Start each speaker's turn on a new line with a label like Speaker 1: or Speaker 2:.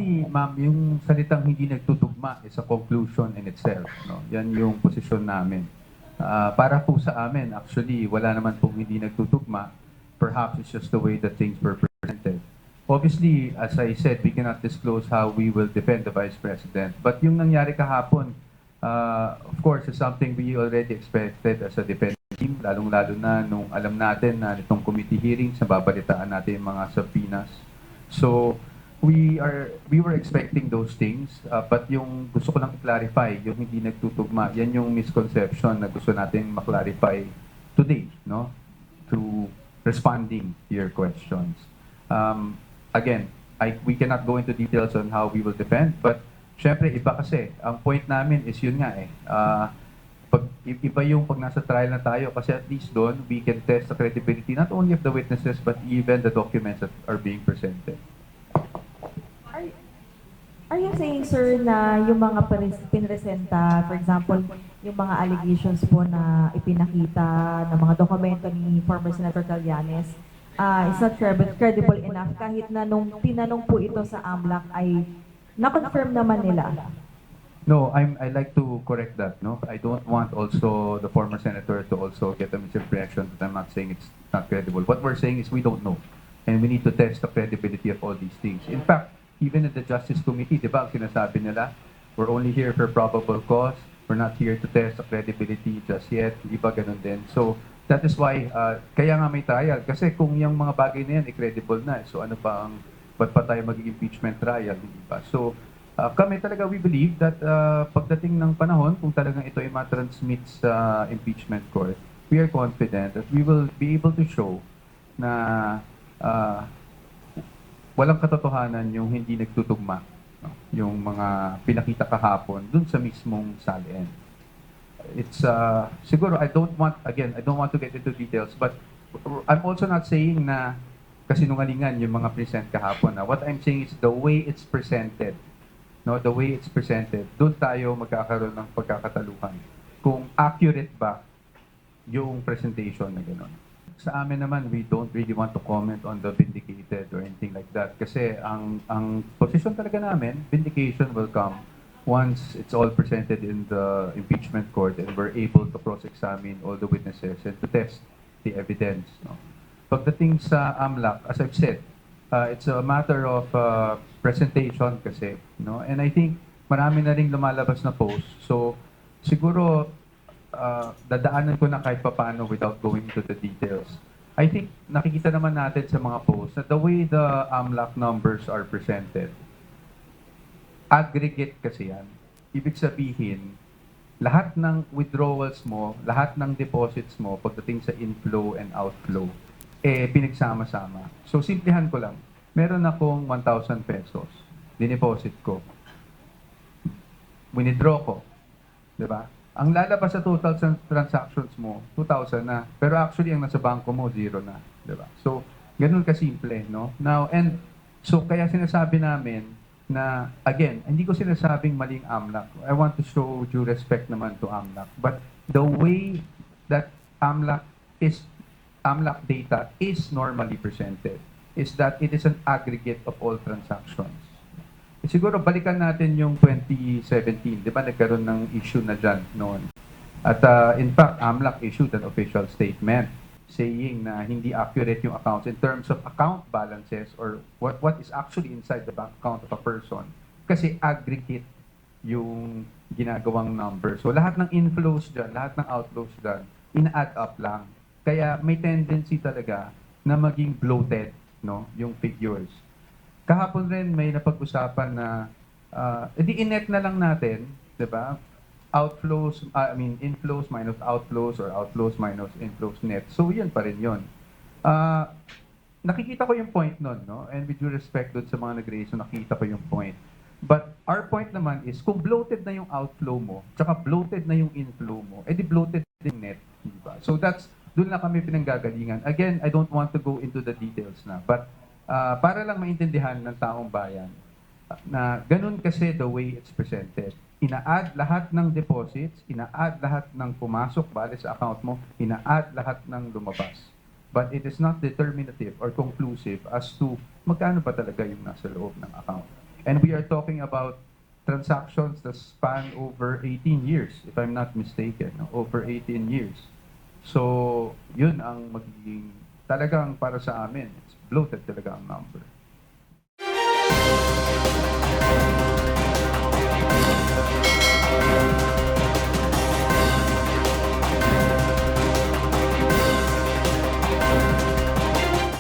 Speaker 1: Actually, ma'am, yung salitang hindi nagtutugma is a conclusion in itself. No? Yan yung posisyon namin. Para po sa amin, actually, wala naman pong hindi nagtutugma. Perhaps it's just the way that things were presented. Obviously, as I said, we cannot disclose how we will defend the Vice President. But yung nangyari kahapon, of course, is something we already expected as a defense team, lalong-lalo na nung alam natin na itong committee hearings, nababalitaan natin yung mga subpoenas. So, we were expecting those things, but yung gusto ko lang i-clarify, yung hindi nagtutugma, yan yung misconception na gusto natin ma-clarify today, no? Through responding to your questions. Again, we cannot go into details on how we will defend, but syempre iba kasi. Ang point namin is yun nga iba yung pag nasa trial na tayo kasi at least doon we can test the credibility not only of the witnesses but even the documents that are being presented.
Speaker 2: Are you saying, sir, na yung mga pinresenta, for example, yung mga allegations po na ipinakita ng mga dokumento ni former Senator Trillanes, is not credible enough kahit na nung tinanong po ito sa AMLAC ay na-confirm naman nila?
Speaker 1: No, I like to correct that. No, I don't want also the former senator to also get a misimpression that I'm not saying it's not credible. What we're saying is we don't know, and we need to test the credibility of all these things. In fact, even in the Justice Committee, di ba, ang sinasabi nila, we're only here for probable cause. We're not here to test the credibility just yet. Di ba ganun din? So, that is why, kaya nga may trial. Kasi kung yung mga bagay na yan, credible na. So, ano pa ang, ba't pa tayo mag-impeachment trial? Di ba? So, kami talaga, we believe that pagdating ng panahon, kung talagang ito ay matransmit sa impeachment court, we are confident that we will be able to show na walang katotohanan yung hindi nagtutugma, no? Yung mga pinakita kahapon dun sa mismong salin. It's siguro I don't want to get into details, but I'm also not saying na kasinungalingan yung mga present kahapon. What I'm saying is the way it's presented. No, the way it's presented, doon tayo magkakaroon ng pagkakataluhan. Kung accurate ba yung presentation na gano'n. Sa amin naman, we don't really want to comment on the vindicated or anything like that. Kasi ang position talaga namin, vindication will come once it's all presented in the impeachment court and we're able to cross-examine all the witnesses and to test the evidence. No? Pagdating sa AMLAC, as I've said, it's a matter of presentation kasi. No? And I think marami na rin lumalabas na post. So, siguro, dadaanan ko na kahit papaano without going into the details. I think nakikita naman natin sa mga posts that the way the AMLAC numbers are presented, aggregate kasi yan. Ibig sabihin, lahat ng withdrawals mo, lahat ng deposits mo pagdating sa inflow and outflow, pinagsama-sama. So, simplihan ko lang. Meron akong 1,000 pesos. Dineposit ko. Withdraw ko. Diba? Ang lalabas sa total transactions mo, 2,000 na. Pero actually, ang nasa bangko mo, 0 na. Diba? So, ganun kasimple, no? Now, and so, kaya sinasabi namin na, again, hindi ko sinasabing maling AMLAC. I want to show due respect naman to AMLAC. But the way that AMLAC data is normally presented is that it is an aggregate of all transactions. Siguro balikan natin yung 2017, di ba nagkaroon ng issue na dyan noon. At in fact, AMLAC issued an official statement saying na hindi accurate yung accounts in terms of account balances or what is actually inside the bank account of a person. Kasi aggregate yung ginagawang number. So lahat ng inflows dyan, lahat ng outflows dyan, ina-add up lang. Kaya may tendency talaga na maging bloated, no, yung figures. Kahapon rin may napag-usapan na i-net na lang natin, 'di ba? Inflows minus outflows or outflows minus inflows net. So 'yan pa rin 'yon. Nakikita ko yung point nun, no? And with due respect doon sa mga nag-raise, nakikita ko yung point. But our point naman is kung bloated na yung outflow mo, tsaka bloated na yung inflow mo, edi bloated din net, 'di ba? So doon na kami pinanggagalingan. Again, I don't want to go into the details na, but para lang maintindihan ng taong bayan na ganun kasi the way it's presented. Ina-add lahat ng deposits, ina-add lahat ng pumasok bale sa account mo, ina-add lahat ng lumabas. But it is not determinative or conclusive as to magkano ba talaga yung nasa loob ng account. And we are talking about transactions that span over 18 years, if I'm not mistaken, no? Over 18 years. So, yun ang magiging, talagang para sa amin, it's bloated talaga ang number.